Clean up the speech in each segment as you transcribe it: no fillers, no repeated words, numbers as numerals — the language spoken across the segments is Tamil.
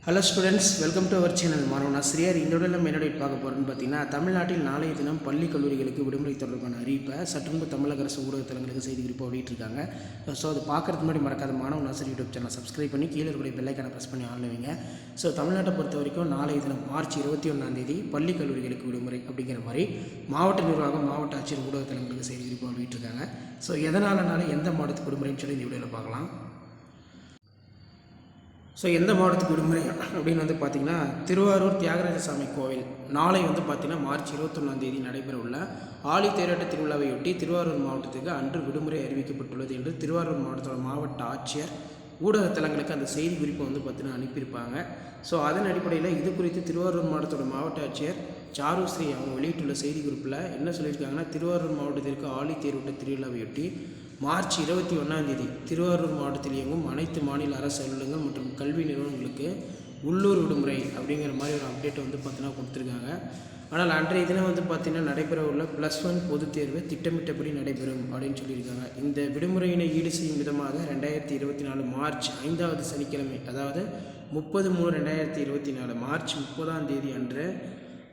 Hello students, welcome to our channel. மாணவன் ஆசிரியர். இந்த உடல் நம்ம என்ன பார்க்க போகிறோம்னு பார்த்தீங்கன்னா, தமிழ்நாட்டில் நாளைய தினம் பள்ளி கல்லூரிகளுக்கு விடுமுறை தொடர்பான அறிவிப்பை சற்றுமுன்பு தமிழக அரசு ஊடகத்தலங்களுக்கு செய்தி குறிப்பாக வெளியிட்டிருக்காங்க. ஸோ அது பார்க்குறதுக்கு முன்னாடி மறக்காத மாணவன் ஆசிரியர் யூடியூப் சேனல் சப்ஸ்கிரைப் பண்ணி கீழே இருக்கிற பெல்லைக்கான ப்ரெஸ் பண்ணி ஆன் வைங்க. ஸோ தமிழ்நாட்டை பொறுத்த வரைக்கும் நாளைய தினம் மார்ச் 21 பள்ளி கல்லூரிகளுக்கு விடுமுறை அப்படிங்கிற மாதிரி மாவட்ட நிர்வாகம், மாவட்ட ஆட்சியர் ஊடகத்தலங்களுக்கு செய்தி குறிப்பாக வெளியிட்டிருக்காங்க. ஸோ எதனாலனால எந்த மாவட்டத்துக்கு விடுமுறைன்னு சொல்லி இந்த வீடியோவில் பார்க்கலாம். ஸோ எந்த மாவட்டத்துக்கு விடுமுறை அப்படின்னு பார்த்திங்கன்னா, திருவாரூர் தியாகராஜசாமி கோவில் நாளை பார்த்திங்கன்னா மார்ச் 21 நடைபெற உள்ள ஆழி தேரோட்ட திருவிழாவையொட்டி திருவாரூர் மாவட்டத்துக்கு அன்று விடுமுறை அறிவிக்கப்பட்டுள்ளது என்று திருவாரூர் மாவட்டத்தோட மாவட்ட ஆட்சியர் ஊடகத்தலங்களுக்கு அந்த செய்தி குறிப்பை பார்த்திங்கன்னா அனுப்பியிருப்பாங்க. ஸோ அதன் அடிப்படையில் இது குறித்து திருவாரூர் மாவட்டத்தோட மாவட்ட ஆட்சியர் சாருஸ்ரீ அவங்க வெளியிட்டுள்ள செய்தி குறிப்பில் என்ன சொல்லியிருக்காங்கன்னா, திருவாரூர் மாவட்டத்திற்கு ஆழி தேரோட்ட திருவிழாவையொட்டி மார்ச் 21 திருவாரூர் மாவட்டத்தில் இயங்கும் அனைத்து மாநில அரசு அலுவலகங்கள் மற்றும் கல்வி நிறுவனங்களுக்கு உள்ளூர் விடுமுறை அப்படிங்கிற மாதிரி ஒரு அப்டேட்டை பார்த்தீங்கன்னா கொடுத்துருக்காங்க. ஆனால் அன்றைய தினம் பார்த்தீங்கன்னா நடைபெற உள்ள +1 பொதுத் தேர்வு திட்டமிட்டபடி நடைபெறும் அப்படின்னு சொல்லியிருக்காங்க. இந்த விடுமுறையினை ஈடு செய்யும் விதமாக 2024 மார்ச் 5வது சனிக்கிழமை, அதாவது 30/3/2024 மார்ச் 30 அன்று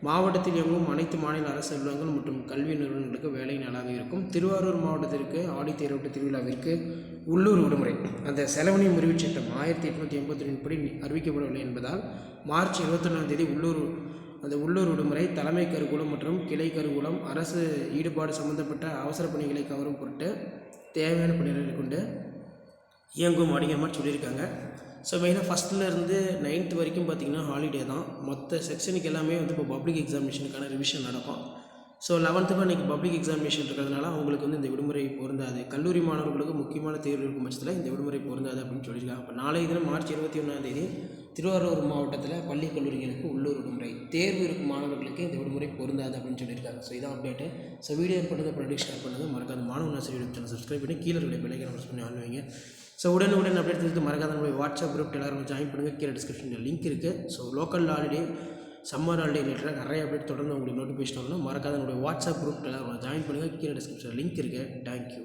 மாவட்டத்தில் இயங்கும் அனைத்து மாநில அரசு அலுவலகங்கள் மற்றும் கல்வி நிறுவனங்களுக்கு வேலை நாளாக இருக்கும். திருவாரூர் மாவட்டத்திற்கு ஆடி தேரோட்ட திருவிழாவிற்கு உள்ளூர் விடுமுறை அந்த செலவணி முறிவுச் சட்டம் 1882 படி அறிவிக்கப்படவில்லை என்பதால் மார்ச் 21 உள்ளூர் விடுமுறை தலைமை கருவூலம் மற்றும் கிளை கருவூலம் அரசு ஈடுபாடு சம்பந்தப்பட்ட அவசர பணிகளை கவரும் பொருட்டு தேவையான பணிகளை கொண்டு இயங்கும் அப்படிங்கிற மாதிரி சொல்லியிருக்காங்க. ஸோ மெயினாக ஃபஸ்ட்லேருந்து 9th வரைக்கும் பார்த்திங்கன்னா ஹாலிடே தான். மொத்த செக்ஷனுக்கு எல்லாமே இப்போ பப்ளிக் எக்ஸாமினேஷனுக்கான ரிவிஷன் நடக்கும். ஸோ 11th அன்றைக்கி பப்ளிக் எக்ஸாமினேஷன் இருக்கிறதுனால அவங்களுக்கு இந்த விடுமுறை பொருந்தாது. கல்லூரி மாணவர்களுக்கு முக்கியமான தேர்வு இருக்கும் பட்சத்தில் இந்த விடுமுறை பொருந்தாது அப்படின்னு சொல்லியிருக்காங்க. இப்போ நாளைய தினம் மார்ச் 21 திருவாரூர் மாவட்டத்தில் பள்ளி கல்லூரிகளுக்கு உள்ளூர் விடுமுறை, தேர்வு இருக்கும் மாணவர்களுக்கு இந்த விடுமுறை பொருந்தாது அப்படின்னு சொல்லியிருக்காங்க. ஸோ இதான் அப்டேட்டு. ஸோ வீடியோ பண்ணுறது ப்ரொடியூஸ் ஷேர் பண்ணுங்கள். மறக்காத மாணவன் ஆசிரியர் யூடியூப் சேனல் சப்ஸ்கிரைப் பண்ணி கீழே இருக்கிற பெல்லைக்கான ப்ரெஸ் பண்ணி ஆன் வைங்க. ஸோ உடனுக்குடன் அப்டேட் தெரிஞ்சு மறக்காத நம்மளுடைய வாட்ஸ்அப் குரூப் எல்லாரும் ஜாயின் பண்ணுங்கள். கீழே டிஸ்கிரிப்ஷனில் லிங்க் இருக்குது. So local holiday, summer holiday ரிலேட்டடாக நிறைய அப்டேட் தொடர்ந்து உங்களுக்கு நோட்டிஃபிகேஷன் வரணும். மறக்காத நம்மளுடைய வாட்ஸ்அப் குரூப் எல்லாரும் ஜாயின் பண்ணுங்கள். கீழே டிஸ்கிரிப்ஷனில் லிங்க் இருக்குது. தேங்க்யூ.